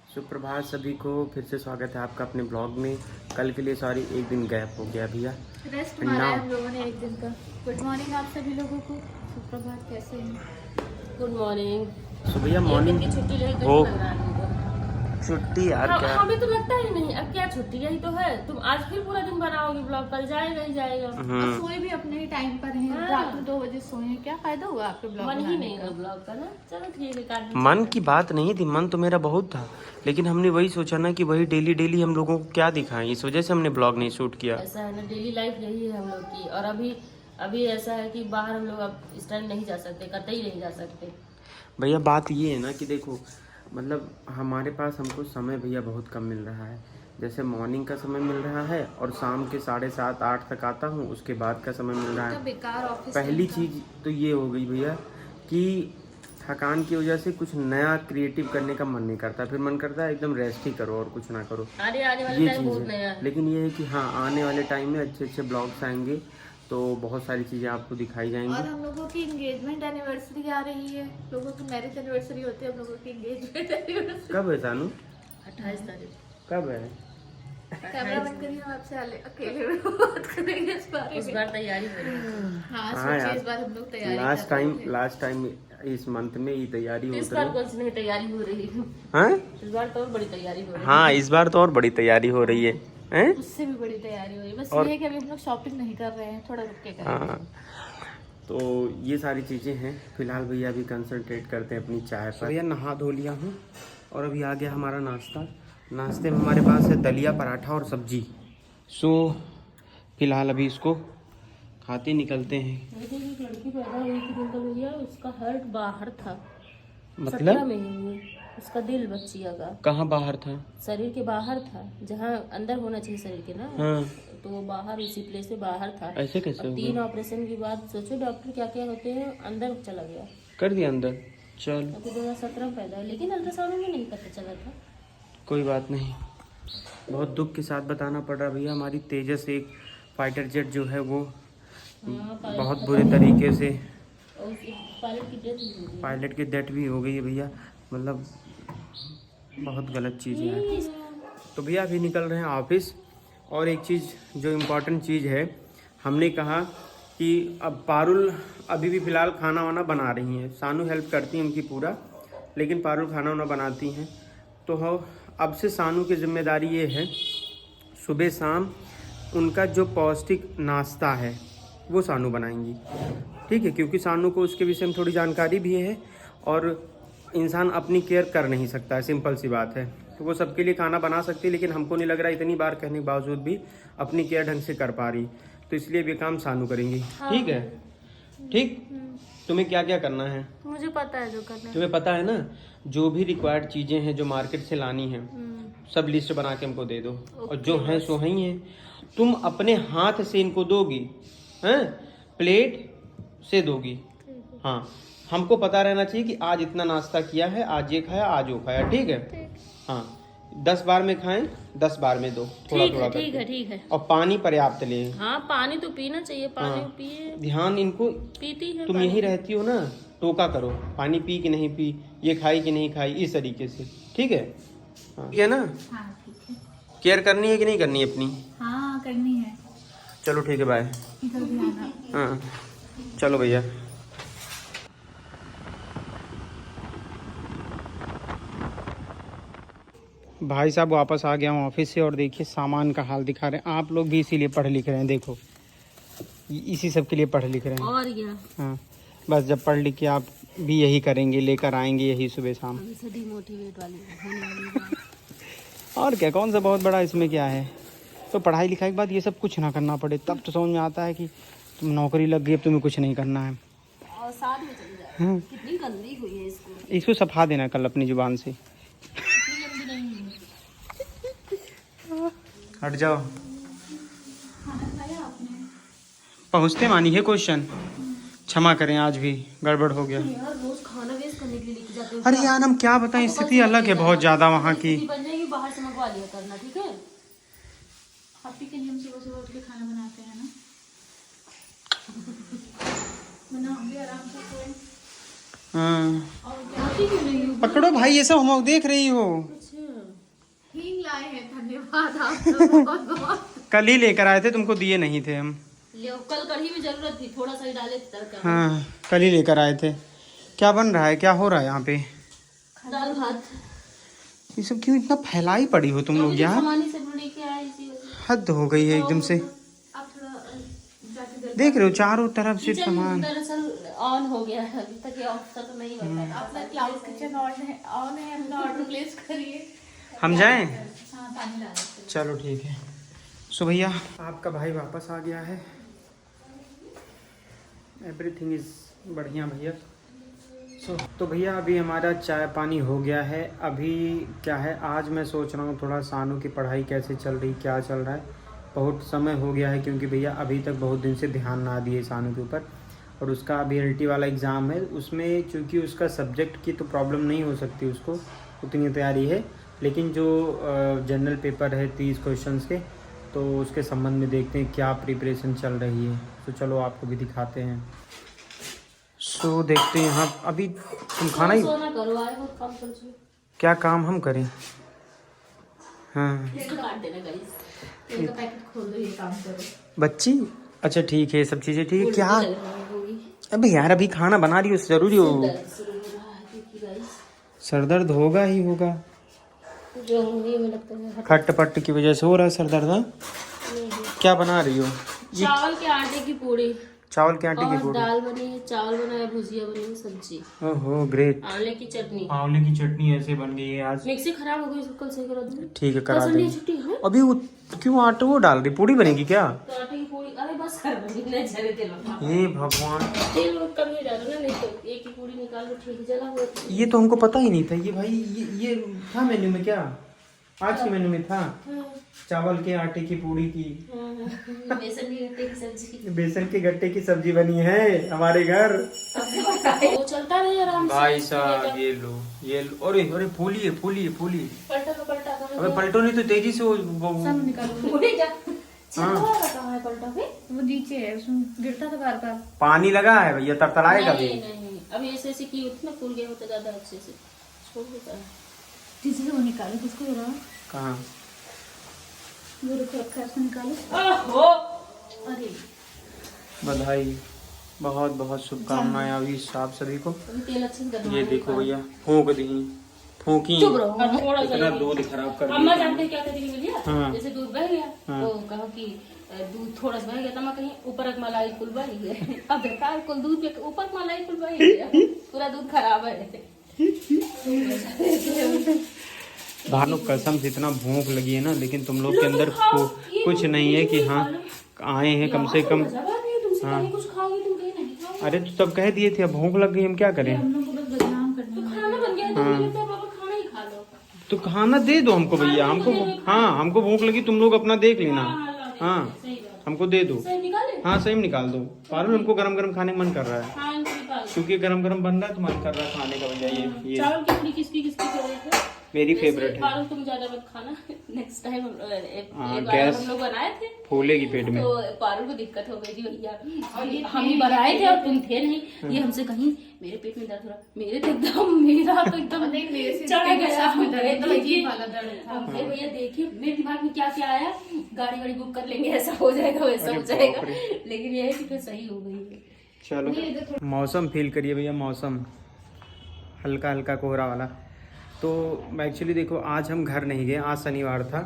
सुप्रभात सभी को, फिर से स्वागत है आपका अपने ब्लॉग में। कल के लिए सॉरी, एक दिन गैप हो गया भैया, रेस्ट मारा है हम लोगों ने एक दिन का। गुड मॉर्निंग आप सभी लोगों को। सुप्रभात, कैसे हैं? Good morning. सो भैया मॉर्निंग की छुट्टी लेकर हो लग रहा है हमको। छुट्टी यार क्या हमें तो लगता ही नहीं, अब क्या छुट्टी, यही तो है। तुम आज फिर पूरा दिन बनाओगे ब्लॉग, कल जाएगा ही जाएगा। अब सोए भी अपने ही टाइम पर हैं। हाँ। रात में 2 बजे सोए हैं, क्या फायदा हुआ आपके ब्लॉग मन ही बनाने नहीं का? है ब्लॉग का ना। चलो ठीक है, काट मन की बात नहीं थी, मन तो मेरा बहुत था, लेकिन हमने वही सोचा ना कि वही डेली डेली हम लोगों को क्या दिखाएं, इस वजह से हमने ब्लॉग नहीं शूट किया। ऐसा है ना, डेली लाइफ यही है हम लोग की। और अभी ऐसा है कि बाहर हम लोग अब इस टाइम नहीं जा सकते, कतई नहीं जा सकते। भैया बात ये है ना कि देखो, मतलब हमारे पास हमको समय भैया बहुत कम मिल रहा है। जैसे मॉर्निंग का समय मिल रहा है और शाम के 7:30 8 तक आता हूँ, उसके बाद का समय मिल रहा इतना है। बेकार ऑफिस पहली का। चीज़ तो ये हो गई भैया कि थकान की वजह से कुछ नया क्रिएटिव करने का मन नहीं करता, फिर मन करता है एकदम रेस्ट ही करो और कुछ ना करो। आने वाले ये टाइम चीज़ बहुत नया है, है। लेकिन ये है कि हाँ, आने वाले टाइम में अच्छे अच्छे ब्लॉग्स आएंगे तो बहुत सारी चीज़ें आपको दिखाई और जाएंगी। हम लोगों की एंगेजमेंट एनिवर्सरी आ रही है। लोगों की मैरिज एनिवर्सरी होती है, हम लोगों की एंगेजमेंट एनिवर्सरी। कब है सानू? 28 तारीख। कब है? कैमरा बंद करिए, हम आपसे अकेले में बात करेंगे इस बारे इस में। बार तैयारी हो रही है। हाँ, हाँ सोचिए यार, इस बार हम लोग तैयारी लास्ट टाइम इस मंथ में ही तैयारी तो हो इस बार कौन सी नहीं तैयारी हो रही है? हाँ इस बार तो और बड़ी तैयारी हो रही है। हाँ, इस बार तो और बड़ी तैयारी हो रही है, हैं? उससे भी बड़ी तैयारी हो रही है। बस और- ये है कि अभी हम लोग शॉपिंग नहीं कर रहे हैं, थोड़ा रुक के करेंगे। हाँ, तो ये सारी चीज़ें हैं। फिलहाल भैया अभी कंसंट्रेट करते हैं अपनी चाय पर। भैया नहा धो लिया हूँ और अभी आ गया हमारा नाश्ता। नाश्ते में हमारे पास है दलिया, पराठा और सब्जी। सो फिलहाल अभी इसको खाते निकलते हैं। मेरी एक लड़की पैदा हुई थी डिंपल भैया, उसका हार्ट बाहर था। 17 मतलब में ही हुई। उसका दिल बच्चिया का कहाँ बाहर था? शरीर के बाहर था, जहाँ अंदर होना चाहिए शरीर के ना। हाँ, तो वो बाहर, उसी प्लेस में बाहर था। ऐसे कैसे और हो 3 गया? ऑपरेशन के बाद सोचो डॉक्टर क्या क्या होते हैं, अंदर चला गया। कर दिया अंदर? चल अभी 2017 में पैदा हुआ, लेकिन अल्ट्रासाउंड में नहीं पता चला था। कोई बात नहीं। बहुत दुख के साथ बताना पड़ रहा भैया, हमारी तेजस एक फाइटर जेट जो है वो बहुत बुरे तरीके से और उस पायलट की डेथ भी हो गई। पायलट की डेथ भी हो गई है भैया। मतलब बहुत गलत चीज़ है। तो भैया अभी निकल रहे हैं ऑफिस। और एक चीज़ जो इम्पोर्टेंट चीज़ है, हमने कहा कि अब पारुल अभी भी फ़िलहाल खाना वाना बना रही हैं। सानू हेल्प करती हैं उनकी पूरा, लेकिन पारुल खाना वाना बनाती हैं। तो अब से सानू की जिम्मेदारी ये है, सुबह शाम उनका जो पौष्टिक नाश्ता है वो सानू बनाएंगी, ठीक है? क्योंकि सानू को उसके विषय में थोड़ी जानकारी भी है और इंसान अपनी केयर कर नहीं सकता है, सिंपल सी बात है। तो वो सबके लिए खाना बना सकती है, लेकिन हमको नहीं लग रहा इतनी बार कहने के बावजूद भी अपनी केयर ढंग से कर पा रही। तो इसलिए ये काम सानू करेंगी, ठीक है? ठीक, तुम्हें क्या क्या करना है? मुझे पता है जो करना है। तुम्हें पता है ना, जो भी रिक्वायर्ड चीज़ें हैं जो मार्केट से लानी है, सब लिस्ट बना के हमको दे दो। और जो हैं सो हैं ही हैं, तुम अपने हाथ से इनको दोगी, हैं? प्लेट से दोगी। हाँ, हमको पता रहना चाहिए कि आज इतना नाश्ता किया है, आज ये खाया, आज वो खाया, ठीक है? हाँ, 10 बार में खाएं, 10 बार में दो, थोड़ा थोड़ा ठीक करके। है, ठीक है। और पानी पर्याप्त लें। हाँ, पानी तो पीना चाहिए, पानी हाँ। पिए। ध्यान इनको, पीती है तुम पानी। यहीं रहती हो ना, टोका करो, पानी पी कि नहीं पी, ये खाई कि नहीं खाई, इस तरीके से, ठीक है? हाँ, ठीक है ना? हाँ ठीक है। केयर करनी है कि नहीं करनी है अपनी? हाँ करनी है। चलो ठीक है, बाय। जल्दी आना। हाँ चलो भैया। भाई साहब वापस आ गया हूँ ऑफिस से और देखिए सामान का हाल दिखा रहे हैं। आप लोग भी इसीलिए पढ़ लिख रहे हैं, देखो इसी सब के लिए पढ़ लिख रहे हैं। और क्या, हाँ, बस जब पढ़ लिख के आप भी यही करेंगे, लेकर आएंगे यही सुबह शाम। अभी से डिमोटिवेट वाली होने वाली बात। और क्या, कौन सा बहुत बड़ा इसमें क्या है? तो पढ़ाई लिखाई के बाद ये सब कुछ ना करना पड़े, तब तो समझ में आता है कि तुम नौकरी लग गई, अब तुम्हें कुछ नहीं करना है। और साथ में चली जाए। कितनी गंदी हुई है इसको। इसको सफा देना कल अपनी जुबान से। इतनी गंदी नहीं है। हट जाओ। खाना खाया आपने? पहुँचते मानी है क्वेश्चन, क्षमा करें आज भी गड़बड़ हो गया। यार रोज खाना वेस्ट करने के लिए लेके जाते हो। अरे यार हम क्या बताएं, स्थिति अलग है बहुत ज़्यादा वहाँ की। स्थिति बन जाएगी, बाहर से मंगवा लिया करना, ठीक है? आप ही के लिए हम सुबह सुबह उठ के खाना बनाते हैं ना। बनाओगे आराम से सोए। हाँ, और क्या? आप ही क्यों नहीं हो? पकड़ो भाई, ये सब हम देख रही हो। अच्छा, धन्यवाद आपका बहुत बहुत। कल ही लेकर आए थे, तुमको दिए नहीं थे हम। ले कल कढ़ी में जरूरत थी, थोड़ा सा ही डाले थे तड़का। हाँ कल ही लेकर आए थे। क्या बन रहा है, क्या हो रहा है यहाँ पे? दाल भात। ये सब क्यों इतना फैलाई पड़ी हो तुम लोग यार? सामानी से लेके आए इसी वजह से। हद हो गई है एकदम से। आप थोड़ा जाके देख रहे हो चारों तरफ सिर्फ किचन सामान। दरअसल ऑन हो गया है, अभी तक ये ऑफ था तो नहीं हुआ था। अपना क्लाउड किचन ऑन है, अपना ऑर्डर प्लेस करिए। हम जाएं? हाँ पानी डालो। चलो ठीक है। सो भैया आपका भाई वापस आ गया है। एवरीथिंग इज़ बढ़िया भैया। तो भैया अभी हमारा चाय पानी हो गया है। अभी क्या है, आज मैं सोच रहा हूँ थोड़ा सानू की पढ़ाई कैसे चल रही, क्या चल रहा है। बहुत समय हो गया है क्योंकि भैया अभी तक बहुत दिन से ध्यान ना दिए सानू के ऊपर। और उसका अभी एलटी वाला एग्ज़ाम है, उसमें चूँकि उसका सब्जेक्ट की तो प्रॉब्लम नहीं हो सकती, उसको उतनी तैयारी है। लेकिन जो जनरल पेपर है 30 क्वेश्चंस के, तो उसके संबंध में देखते हैं क्या प्रिपरेशन चल रही है। तो चलो आपको भी दिखाते हैं। सो देखते हैं यहाँ। अभी तुम खाना ही, सोना करो, आए बहुत काम कर चुके। क्या काम हम करें? हाँ इसको काट देना गाइस। तेल का पैकेट खोल दो, ये काम करो। बच्ची, अच्छा ठीक है, सब चीज़ें ठीक है। क्या अबे यार अभी खाना बना रही हो, जरूरी हो। सर दर्द होगा ही होगा, जो मुझे लगता है खटपट की वजह से हो रहा है सर दर्द। हाँ? क्या बना रही हो? चावल के आटे की पूड़ी चावल के आटे की और पूड़ी। दाल बनी है, चावल बना है, भुजिया बनी है, सब्जी, ओहो ग्रेट। आंवले की चटनी। आंवले की चटनी ऐसे बन गई है आज। मिक्सी खराब हो गई, इसको कल सही करा दूंगी। ठीक है करा कल संडे देंगे। छुट्टी है अभी वो क्यों आटा वो डाल रही, पूड़ी बनेगी क्या? तो आटे की पूड़ी, अरे बस कर दूंगी, नहीं झरे तेल में। हे भगवान, तेल कम ही डालो ना, नहीं तो एक ही पूड़ी निकाल लो, ठीक जला हुआ। ये तो हमको पता ही नहीं था। ये भाई ये था मेन्यू में क्या? आज के मेन्यू में था चावल के आटे की पूड़ी की, बेसन की गट्टे की सब्जी। बेसन के गट्टे की सब्जी बनी है हमारे घर। वो चलता रहे आराम से। भाई साहब ये लो अरे अरे फूली है फूली है फूली। पलटा तो पलटा कहाँ अबे पलटो नहीं तो तेजी से वो सब निकालो। पूड़ी जा। हाँ। कहाँ है पलटा पे? वो नीचे है, उसमें गिरता था बार बार। पानी लगा है भैया, तड़तड़ाएगा भी। नहीं अभी ऐसे ऐसे की होती ना, फूल गया होता ज्यादा अच्छे से, छोड़ देता है। किसी से वो निकालो, किसको हो रहा? कहाँ? वो रखो रखा है, उसको निकालो। ओहो, अरे बधाई, बहुत बहुत शुभकामनाएं अभी आप सभी को। अभी तेल अच्छे से गरम ये है। देखो भैया फूंक दी, फूंकी चुप रहो, और थोड़ा सा इतना लगे। दूध खराब कर अम्मा दिया। जानते हैं क्या कहती थी भैया? हाँ। जैसे दूध बह गया हाँ। तो कहा कि दूध थोड़ा सा बह गया, तो मैं कहीं ऊपर एक मलाई कुल बह गया। अब बेकार कुल दूध पे ऊपर मलाई कुल बह गया, पूरा दूध खराब है। भानु कसम से इतना भूख लगी है ना, लेकिन तुम लोग के अंदर कुछ नहीं है कि हाँ आए हैं कम से कम। हाँ कुछ खाओगे तुम, कहीं नहीं खाओगे। अरे तो तब कह दिए थे, अब भूख लग गई, हम क्या करें? हम लोग को बस बदनाम करना तो है। खाना बन गया, तो मुझे लगता है पापा खाना ही खा लो। तो खाना दे दो हमको भैया, हमको हाँ हमको भूख लगी, तुम लोग अपना देख लेना। हाँ सही बात। हमको दे दो। सही निकाले? हाँ सही में निकाल दो। पारुल हमको गरम गरम खाने का मन कर रहा है, हाँ इनको निकाल। क्योंकि गरम गरम बन रहा है तो मन कर रहा है खाने का भैया। ये चावल की पूरी किसकी किसकी फेवरेट है? मेरी फेवरेट है। पारुल तुम ज्यादा मत खाना, नेक्स्ट टाइम एक हाँ, बार गैस हम लोग बनाए थे फूलेगी पेट में। तो पारुल को दिक्कत हो गई थी भैया, हम ही बनाए थे और तुम थे नहीं। ये हमसे कहीं मेरे पेट में दर्द हो रहा, मेरे तो एकदम, मेरा तो एकदम नहीं, मेरे से चढ़ पेट गया। साफ में दर्द, एकदम अजीब अजीब वाला दर्द था। हमसे भैया देखिए मेरे दिमाग में क्या क्या आया, गाड़ी वाड़ी बुक कर लेंगे, ऐसा हो जाएगा वैसा हो जाएगा, लेकिन ये है कि फिर सही हो गई है। चलो मौसम फील करिए भैया, मौसम हल्का हल्का कोहरा वाला। तो एक्चुअली देखो आज हम घर नहीं गए, आज शनिवार था,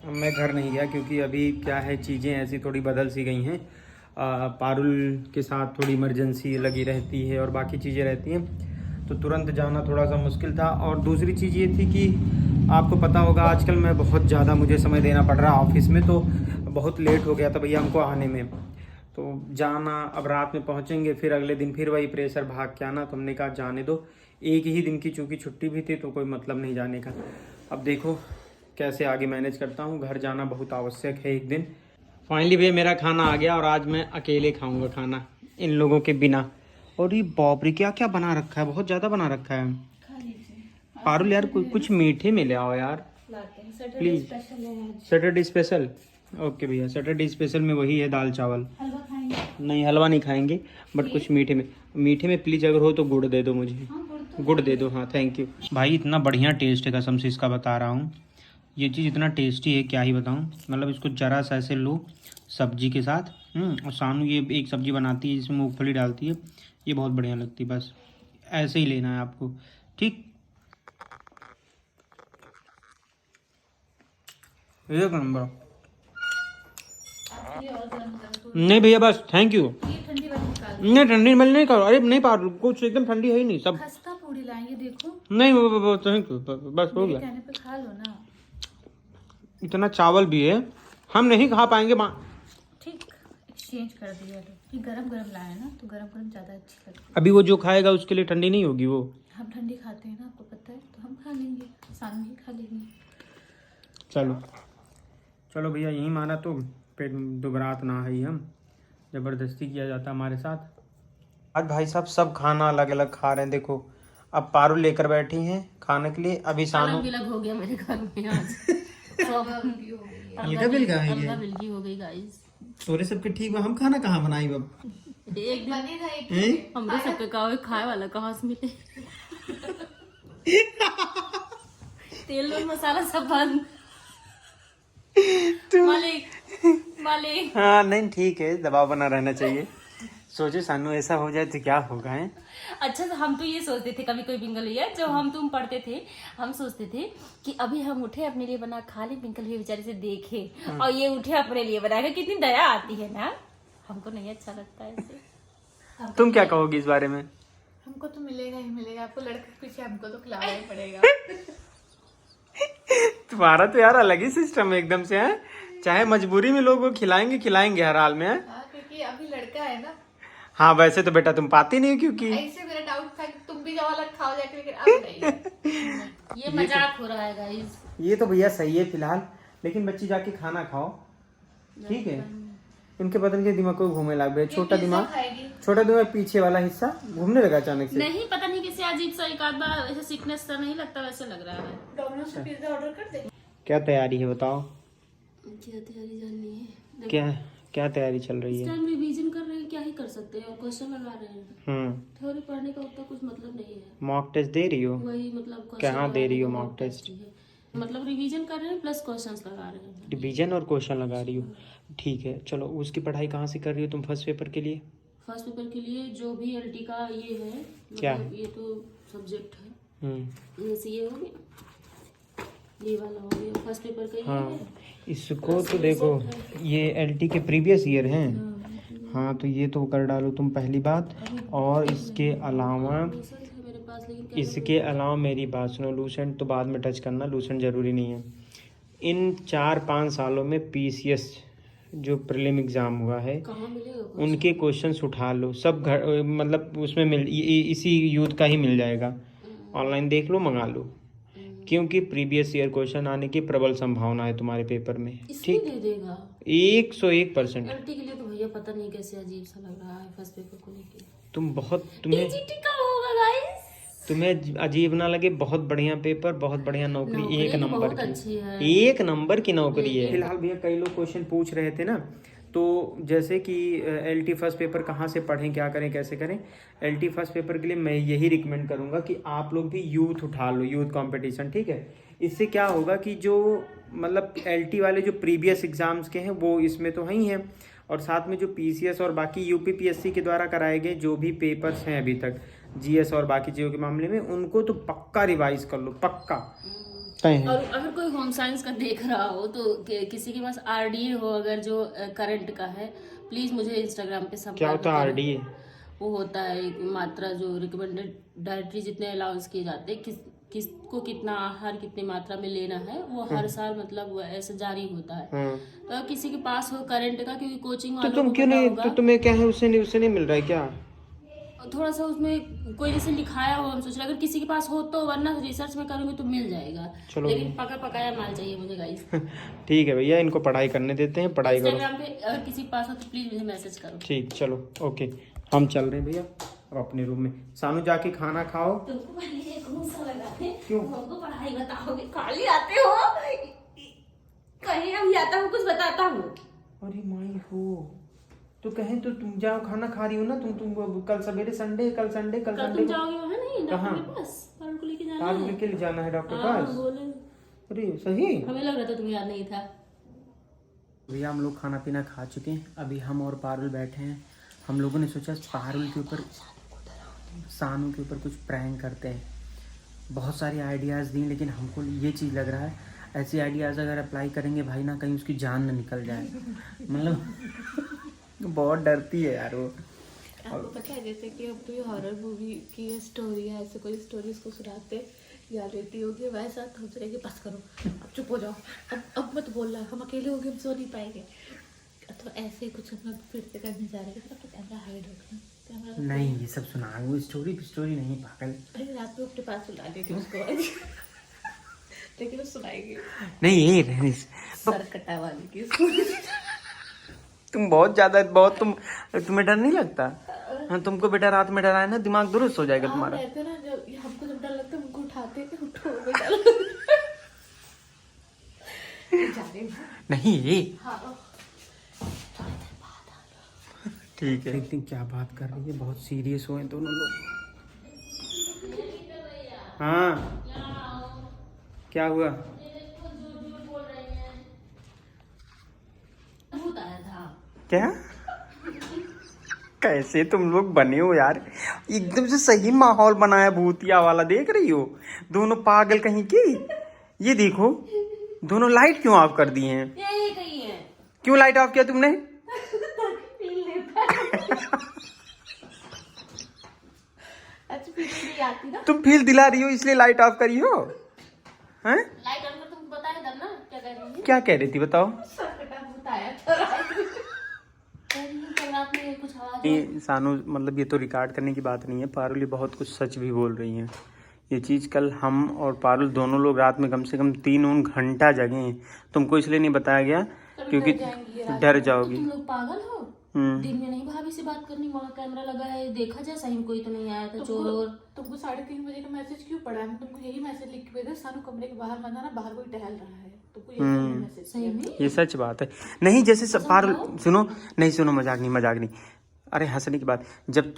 मैं घर नहीं गया क्योंकि अभी क्या है चीज़ें ऐसी थोड़ी बदल सी गई हैं। पारुल के साथ थोड़ी इमरजेंसी लगी रहती है और बाकी चीज़ें रहती हैं, तो तुरंत जाना थोड़ा सा मुश्किल था। और दूसरी चीज़ ये थी कि आपको पता होगा आजकल मैं बहुत ज़्यादा मुझे समय देना पड़ रहा है ऑफिस में, तो बहुत लेट हो गया था भैया हमको आने में। तो जाना, अब रात में पहुंचेंगे, फिर अगले दिन फिर वही प्रेशर भाग के आना, तो हमने कहा जाने दो, एक ही दिन की चूँकि छुट्टी भी थी तो कोई मतलब नहीं जाने का। अब देखो कैसे आगे मैनेज करता हूँ, घर जाना बहुत आवश्यक है एक दिन। फाइनली भैया मेरा खाना आ गया और आज मैं अकेले खाऊंगा खाना इन लोगों के बिना। और ये बाप रे क्या क्या बना रखा है, बहुत ज़्यादा बना रखा है। पारुल यार कुछ मीठे में ले आओ यार प्लीज़। सैटरडे स्पेशल, ओके भैया सैटरडे स्पेशल में वही है दाल चावल। हलवा खाएंगे? नहीं हलवा नहीं खाएंगे, बट कुछ मीठे में प्लीज़ अगर हो तो गुड़ दे दो मुझे, गुड़ दे दो। हाँ थैंक यू भाई, इतना बढ़िया टेस्ट है कसम से इसका बता रहा हूँ। ये चीज़ इतना टेस्टी है क्या ही बताऊँ। मतलब इसको जरा सा ऐसे लो सब्जी के साथ। और सानू ये एक सब्जी बनाती है जिसमें मूंगफली डालती है, ये बहुत बढ़िया लगती है। बस ऐसे ही लेना है आपको, ठीक। एक नंबर। नहीं भैया बस थैंक यू। ये ठंडी वाली निकाल नहीं ठंडी वाली नहीं करो, अरे नहीं पार कुछ एकदम ठंडी है ही नहीं सब। खस्ता पूड़ी लाएंगे देखो, नहीं वो थैंक यू बस हो मेरे गया। कहने पे खा लो ना। इतना चावल भी है, हम नहीं खा पाएंगे ठीक, एक्सचेंज कर दिया तो। ये गरम गरम लाया ना तो गरम गरम ज़्यादा अच्छी लगती है। अभी वो जो खाएगा उसके लिए ठंडी नहीं होगी वो। हम ठंडी खाते हैं ना, आपको पता है, तो हम खा लेंगे, सानू ही खा लेंगे। चलो चलो भैया यही माना तो पेट दुबरात ना है, हम ज़बरदस्ती किया जाता हमारे साथ। आज भाई साहब सब खाना अलग अलग खा रहे हैं। देखो अब पारू लेकर बैठी हैं खाने के लिए। अभी सानू अलग हो गया मेरे घर में आज। ये तो बिल गई अलगा बिलगी हो गई गाइस। तोरे सबके ठीक बा, हम खाना कहाँ बनाई अब। एक दिन हमरे सबके खाए वाला कहाँ से मिले। तेल और मसाला सब बंद। मालिक हाँ नहीं ठीक है, दबाव बना रहना चाहिए। सोचो सानू ऐसा हो जाए तो क्या होगा है। अच्छा तो हम तो ये सोचते थे कभी कोई पिंगल भैया, जब हम तुम पढ़ते थे हम सोचते थे कि अभी हम उठे अपने लिए बना खा ले, पिंगल भैया बेचारे से देखे और ये उठे अपने लिए बनाएगा, कितनी दया आती है ना। हमको नहीं अच्छा लगता है ऐसे। तुम क्या कहोगी इस बारे में। हमको तो मिलेगा ही मिलेगा, आपको लड़के के पीछे हमको तो खिलाना ही पड़ेगा। तुम्हारा तो यार अलग ही सिस्टम है एकदम से है। चाहे मजबूरी में लोगों को खिलाएंगे हर हाल में है। हाँ क्योंकि अभी लड़का है ना। हाँ वैसे तो बेटा तुम पाती नहीं क्योंकि ऐसे मेरा डाउट था कि तुम भी जाओ अलग खाओ जाके, लेकिन अब नहीं। ये मजाक हो रहा है गाइस। ये तो भैया सही है फिलहाल, लेकिन बच्ची जाके खाना खाओ ठीक है। इनके बदन के दिमाग को घूमने लग गए। छोटा दिमाग पीछे वाला हिस्सा घूमने लगा अचानक से। नहीं पता नहीं कैसे अजीब सा एक आध बार ऐसे सिकनेस सा नहीं लगता, वैसे लग रहा है। डोमिनोज से पिज्जा ऑर्डर कर दे। क्या तैयारी है बताओ। क्या तैयारी चलनी है? क्या तैयारी चल रही है। टाइम रिवीजन कर रहे हैं, क्या ही कर सकते हैं, और क्वेश्चन लगा रहे हैं। थ्योरी पढ़ने का उतना कुछ मतलब नहीं है। मॉक टेस्ट दे रही हो। वही मतलब कहाँ दे रही हो मॉक टेस्ट। मतलब रिवीजन कर रहे हैं प्लस क्वेश्चंस लगा रहे हैं। रिवीजन और क्वेश्चन लगा रही हो, ठीक है। चलो उसकी पढ़ाई कहाँ से कर रही हो तुम फर्स्ट पेपर के लिए। फर्स्ट पेपर के लिए जो भी एलटी का ये है, क्या ये तो सब्जेक्ट है, जैसे ये हो गया, ये वाला हो गया फर्स्ट पेपर का। हाँ है। इसको तो देखो ये एलटी के प्रीवियस ईयर हैं। हाँ तो ये तो कर डालो तुम पहली बात। और इसके अलावा मेरी बात सुनो, लूसेंट तो बाद में टच करना, लूसेंट ज़रूरी नहीं है। इन 4-5 सालों में पीसीएस जो प्रीलिम एग्ज़ाम हुआ है उनके क्वेश्चंस उठा लो सब घर, मतलब उसमें इसी यूथ का ही मिल जाएगा। ऑनलाइन देख लो, मंगा लो, क्योंकि प्रीवियस ईयर क्वेश्चन आने की प्रबल संभावना है तुम्हारे पेपर में। ठीक, दे देगा 101%। एलटी के लिए तो भैया पता नहीं कैसे अजीब सा लग रहा है फर्स्ट पेपर को लेके। तुम्हें अजीब ना लगे, बहुत बढ़िया पेपर, बहुत बढ़िया नौकरी, एक नंबर की, एक नंबर की नौकरी है। फिलहाल भैया कई लोग क्वेश्चन पूछ रहे थे ना, तो जैसे कि एलटी फर्स्ट पेपर कहाँ से पढ़ें, क्या करें, कैसे करें। एलटी फर्स्ट पेपर के लिए मैं यही रिकमेंड करूँगा कि आप लोग भी यूथ उठा लो, यूथ कंपटीशन, ठीक है। इससे क्या होगा कि जो मतलब एलटी वाले जो प्रीवियस एग्जाम्स के हैं वो इसमें तो ही हैं, और साथ में जो पीसीएस और बाकी यूपीपीएससी के द्वारा कराए गए जो भी पेपर्स हैं अभी तक, जीएस और बाकी चीज़ों के मामले में, उनको तो पक्का रिवाइज कर लो, पक्का। और अगर कोई होम साइंस का देख रहा हो तो किसी के पास आरडीए हो अगर जो करंट का है, प्लीज मुझे इंस्टाग्राम पे संपर्क। क्या होता है आरडीए? वो होता है एक मात्रा जो रिकमेंडेड डाइटरी जितने अलाउंस किए जाते हैं, किसको कितना आहार कितनी मात्रा में लेना है, वो हर साल मतलब ऐसे जारी होता है। तो किसी के पास हो करंट का, क्योंकि कोचिंग वालों तो तुम क्यों नहीं, तो तुम्हें क्या है उससे नहीं मिल रहा है क्या? थोड़ा सा उसमें कोई जैसे लिखाया हो, हम सोच रहे अगर किसी के पास हो तो, वरना रिसर्च में करूंगी तो मिल जाएगा। चलो, लेकिन पकाया माल चाहिए मुझे गाइस। ठीक है भैया, इनको पढ़ाई करने देते हैं, पढ़ाई करो। इंस्टाग्राम पे अगर किसी के पास हो तो प्लीज मुझे मैसेज करो। ठीक, चलो ओके, हम चल रहे हैं भैया अब अपने रूम में। सानू जाके खाना खाओ। तुमको पहले गुस्सा लगा है, क्यों? तुमको पढ़ाई बताओगे, खाली आते हो कहीं, हम आता हूँ कुछ बताता हूँ। अरे माई हो तो कहें तो तुम जाओ, खाना खा रही हो ना तुम कल सवेरे संडे, कल संडे तुम जाओगे वहाँ नहीं, कहाँ? डॉक्टर के पास, पारू को लेके जाना पारू है। लेके जाना है डॉक्टर के पास। अरे सही। हमें लग रहा था तुम्हें याद नहीं था। भैया हम लोग खाना पीना खा चुके हैं, अभी हम और पारुल बैठे हैं। हम लोगों ने सोचा पारुल के ऊपर, सानू के ऊपर कुछ प्रैंक करते हैं। बहुत सारी आइडियाज़ दी, लेकिन हमको ये चीज़ लग रहा है ऐसी आइडियाज़ अगर अप्लाई करेंगे भाई ना, कहीं उसकी जान ना निकल जाए। मतलब बहुत डरती है यार वो। आपको पता है जैसे कि अब कोई हॉरर मूवी की स्टोरी है, ऐसे कोई स्टोरी उसको सुनाते या रहती होगी, वैसा तो सोच रहे कि बस करो, अब चुप हो जाओ, अब मत बोलना, हम अकेले होंगे, हम सो नहीं पाएंगे। तो ऐसे ही कुछ हम लोग फिर से करने जा रहे हैं। तो कैमरा हाइड रखना, कैमरा नहीं ये सब सुना, वो स्टोरी नहीं पागल। अरे रात में अपने पास सुला देगी उसको लेकिन वो सुनाएगी नहीं ये रहने सरकटा वाली की स्टोरी। तुम बहुत ज्यादा, बहुत तुम्हें डर नहीं लगता? हाँ तुमको बेटा रात में डराए ना, दिमाग दुरुस्त हो जाएगा तुम्हारा। कहते ना जब हमको जब डर लगता है हमको उठाते हैं कि उठो बेटा। नहीं ये हाँ ठीक है। देखते हैं क्या बात कर रही है, बहुत सीरियस हुए हैं दोनों लोग। हाँ क्या हुआ? भूत आया था। क्या? कैसे तुम लोग बने हो यार, एकदम से सही माहौल बनाया भूतिया वाला। देख रही हो दोनों पागल कहीं की। ये देखो दोनों लाइट क्यों ऑफ कर दिए हैं? यही कहीं है। क्यों लाइट ऑफ किया तुमने? अच्छा फिर नहीं आती ना। तुम फील दिला रही हो इसलिए लाइट ऑफ करी हो? हैं? लाइट ऑन कर, तुमको बताया था ना क्या कर रही है? क्या कह रही थी बताओ? सरकटा भूत आया था रात में। कल रात में कुछ आवाज ये सानू, मतलब ये तो रिकॉर्ड करने की बात नहीं है, पारुल ये बहुत कुछ सच भी बोल रही हैं। ये चीज़ कल हम और पारुल दोनों लोग रात में कम से कम 3 घंटा जगे हैं। तुमको इसलिए नहीं बताया गया क्योंकि डर जाओगी। तुम लोग पागल हो। दिन में नहीं भाभी से बात करनी, वहाँ कैमरा लगा है, देखा जाए सही में कोई तो नहीं आया था चोर और। तुमको 3:30 बजे का मैसेज क्यों पड़ा है? तुमको यही मैसेज लिख के भेजा, सानू कमरे के बाहर मत आना, बाहर कोई टहल रहा है। तुमको यही मैसेज सही में ये सच बात है। नहीं जैसे पारुल सुनो, नहीं सुनो, मजाक नहीं। अरे हंसने की बात, जब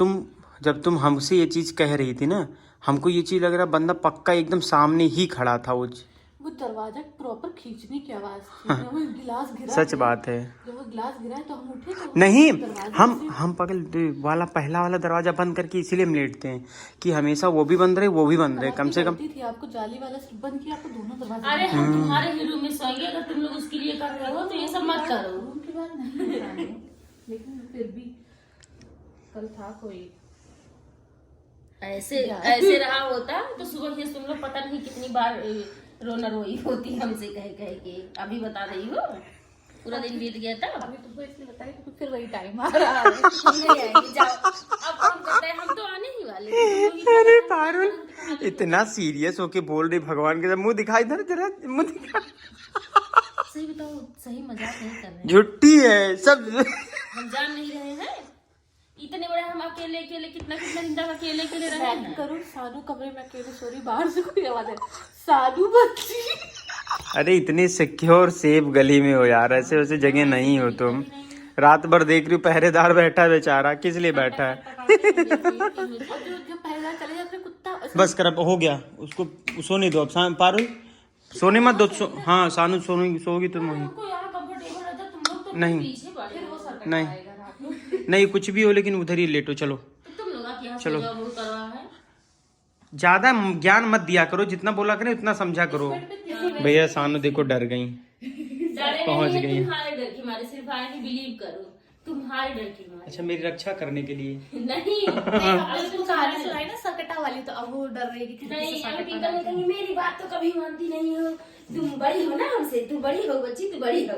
तुम हमसे ये चीज़ कह रही थी ना, हमको ये चीज़ लग रहा बंदा पक्का एकदम सामने ही खड़ा था। वो दरवाजा प्रॉपर खींचने की आवाज थी। जब वो गिलास गिरा, सच बात है। जब वो गिलास गिरा तो हम उठे तो नहीं हम पगल वाला पहला वाला दरवाजा बंद करके इसीलिए हम लेटते हैं कि हमेशा वो भी बंद रहे, कम से कम। थी आपको जाली वाला सिर्फ बंद किया, आपको दोनों दरवाजे। अरे हम तुम्हारे ही रूम में सोएंगे, अगर तुम लोग उसके लिए कर रहे हो तो ये सब मत करो। रूम की बात नहीं कर रही हूँ, लेकिन फिर भी कल था कोई ऐसे रहा होता तो सुबह से तुम लोग पता नहीं कितनी बार रोना रोई होती हमसे कह के। अभी बता रही हो पूरा दिन बीत गया था। अभी तुमको इसलिए बताया कि फिर वही टाइम आ रहा है। हम नहीं आएंगे, जाओ। अब हम कहते हैं हम तो आने ही वाले थे। अरे पारुल इतना सीरियस होके बोल रही, भगवान के मुंह दिखाई, इधर जरा मुंह दिखा। सही बताओ, सही मजाक नहीं कर रहे हैं, झुट्टी है सब। हम जान नहीं रहे हैं। इतने बड़े हम अकेले कितना दिन तक अकेले रहे हैं। करूँ सानू कमरे में अकेले सो रही, बाहर से कोई आवाज है, सानू बच्ची। अरे इतने सिक्योर सेफ गली में हो यार, ऐसे वैसे जगह नहीं हो तुम। रात भर देख रही हूँ पहरेदार बैठा है बेचारा, किस लिए बैठा है? जो पहले चले जाते कुत्ता। बस कर, अब हो गया, उसको सोने दो अब। पारुल सोने मत दो। हाँ सानू सोगी तुम वहीं। हमको यहाँ कंफर्टेबल रहता, तुम लोग तो नहीं पीछे पड़े हो। नहीं कुछ भी हो, लेकिन उधर ही लेटो। चलो तो तुम लोग आप यहाँ चलो। सो जाओ, वो करवा है। ज्यादा ज्ञान मत दिया करो, जितना बोला करें उतना समझा करो। भैया सानू देखो डर गई, पहुंच गई। तुम्हारे डर की मारे, सिर्फ आए ही बिलीव करो, तुम्हारे डर की मारे। अच्छा मेरी रक्षा करने के लिए? नहीं हमने तुमको कहानी सुनाई ना सरकटा वाली, तो अब वो डर रहेगी कि नहीं, अभी पिंकल ने कही मेरी बात तो कभी मानती नहीं हो, तुम बड़ी हो ना हमसे, तू बड़ी हो बच्ची, तू बड़ी हो।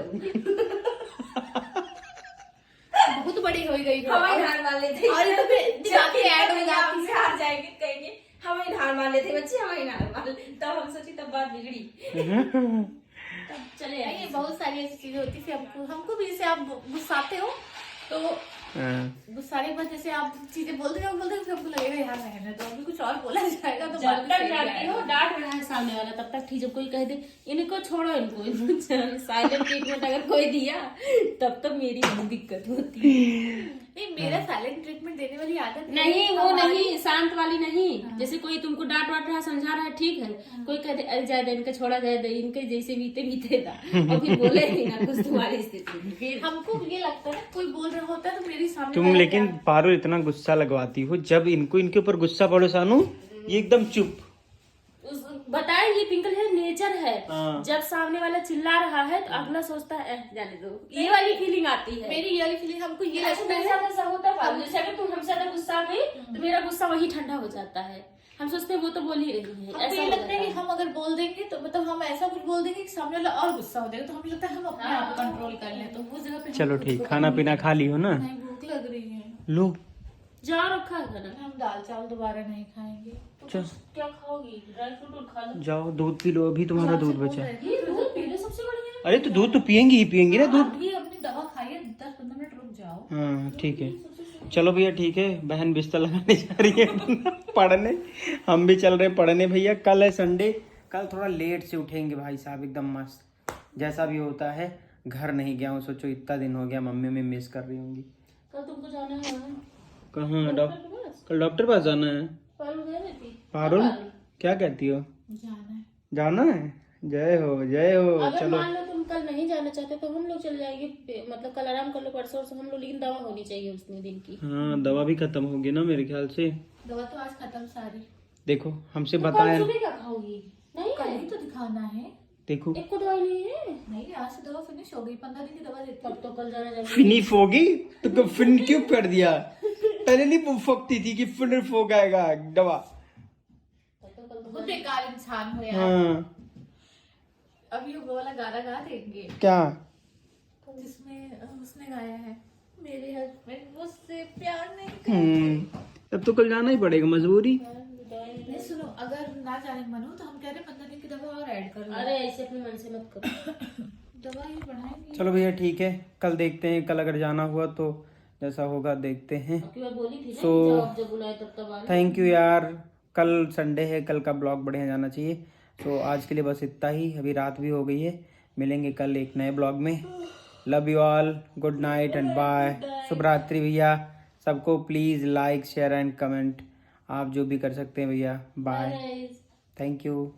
बहुत बड़ी हो गई हो। हमें हार मान लेते, और तो फिर जाके ऐड में जाके हमसे हार जाएंगे, कहेंगे हमें हार मान लेते बच्चे, हमें हार मान ले। तब हम सोची, तब बात बिगड़ी। तब चले ये आए। बहुत सारी ऐसी चीजें होती थी। हमको भी, जैसे आप गुस्साते हो तो गुस्साने के बाद जैसे आप चीजें बोलते हो फिर हमको लगेगा यार रहने तो अभी कुछ और बोला जाएगा तो जब तक डांटती हो, डांट रहा है सामने वाला, तब तक ठीक। जब कोई कह दे इनको छोड़ो, इनको साइलेंट ट्रीटमेंट अगर कोई दिया, तब तक मेरी बहुत दिक्कत होती है। नहीं, मेरा साइलेंट ट्रीटमेंट देने वाली आदत है। नहीं वो हमारी- नहीं, शांत वाली नहीं। जैसे कोई तुमको डांट वाट रहा, समझा रहा है, ठीक है, कोई कह दे अरे जाए दे, इनका छोड़ा जाए दे, इनके जैसे बीते बीते था, और फिर बोले ही ना कुछ तुम्हारी स्थिति में। फिर हमको ये लगता है ना, कोई बोल रहा होता है तो मेरी सामने तुम वाला लेकिन पारुल इतना गुस्सा लगवाती हो, जब इनके ऊपर गुस्सा पड़ो सानू ये एकदम चुप। बताए ये पिंकल है, नेचर है। हाँ। जब सामने वाला चिल्ला रहा है तो अगला सोचता है जाने दो, ये वाली फीलिंग आती है। मेरी ये वाली फीलिंग हमको ये ऐसा लगता मेरे है। साथ ऐसा होता है पारुल, जैसे अगर तुम हमसे ज्यादा गुस्सा गई तो मेरा गुस्सा वही ठंडा हो जाता है। हम सोचते हैं वो तो बोल ही रही है, हमको ऐसा ये हो लगता है कि जाता है। हम अगर बोल देंगे तो मतलब हम ऐसा कुछ बोल देंगे कि सामने वाला और गुस्सा हो जाएगा, तो हमें लगता है हम अपने आप को कंट्रोल कर लें। तो वो जगह पे चलो ठीक, खाना पीना खा लियो ना। नहीं, भूख लग रही है। लो जा रखा है खाना। हम दाल चावल दोबारा नहीं खाएंगे। तो कुछ क्या खाओगी? ड्राई फ्रूट और खा लो। जाओ दूध पी लो, अभी तुम्हारा दूध बचा है। ये दूध पी लो, सबसे बढ़िया। अरे तो दूध तो पियेंगी ही पियेंगी ना दूध। अभी अपनी दवा खाइए, 10-15 मिनट रुक जाओ। हाँ ठीक है, चलो भैया ठीक है। बहन बिस्तर लगाने जा रही है पढ़ने, हम भी चल रहे हैं पढ़ने भैया। कल है संडे, कल थोड़ा लेट से उठेंगे भाई साहब, एकदम मस्त जैसा भी होता है। घर नहीं गया हूँ, सोचो इतना दिन हो गया, मम्मी में मिस कर रही होंगी। कल तुमको जाना है कहाँ? डॉक्टर के पास? कल डॉक्टर पास जाना है। पारुल गए रहती? पारुल क्या कहती हो? जाना है। जाना है? जय हो जय हो। अगर चलो मान लो तुम कल नहीं जाना चाहते तो हम लोग चल जाएंगे, मतलब कल आराम कर लो, परसों से हम लोग, लेकिन दवा होनी चाहिए उतने दिन की। हाँ दवा भी खत्म होगी ना मेरे ख्याल से। दवा तो आज खत्म सारी। देखो हमसे तो कल बताया, सुबह क्या खाओगी? नहीं कल है, ही तो दिखाना है। देखो एक को दवाई नहीं है। नहीं, आज से दवा फिनिश हो गई, 15 दिन की दवा देती तब तो कल जाना जरूरी। फिनिश होगी तो फिन क्यों कर दिया? पहले नहीं वो फकती थी कि फिनिश हो जाएगा दवा। तब तो कल बहुत बेकार इंसान हो यार। हाँ अभी वो वाला गाना गा देंगे क्या? जिसमें उसने गाया है, मेरे हस्बैंड मुझसे प्यार नहीं करते। तब तो कल जाना ही पड़ेगा, मजबूरी। नहीं सुनो, अगर ना जाने मन हो तो हम कह रहे हैं 15 दिन की दवा और ऐड कर लो। अरे ऐसे अपने मन से मत करो। दवा ही बढ़ाएंगे। चलो भैया ठीक है, कल देखते हैं, कल अगर जाना हुआ तो जैसा होगा देखते हैं। आपकी बार बोली थी ना So, कि जब बुलाए तब आना। थैंक यू यार, कल संडे है, कल का ब्लॉग बढ़िया जाना चाहिए। तो आज के लिए बस इतना ही, अभी रात भी हो गई है। मिलेंगे कल एक नए ब्लॉग में। Love you all, good night and bye. शुभ रात्रि भैया सबको। Please like share and comment, आप जो भी कर सकते हैं भैया। Bye, Guys. Thank you.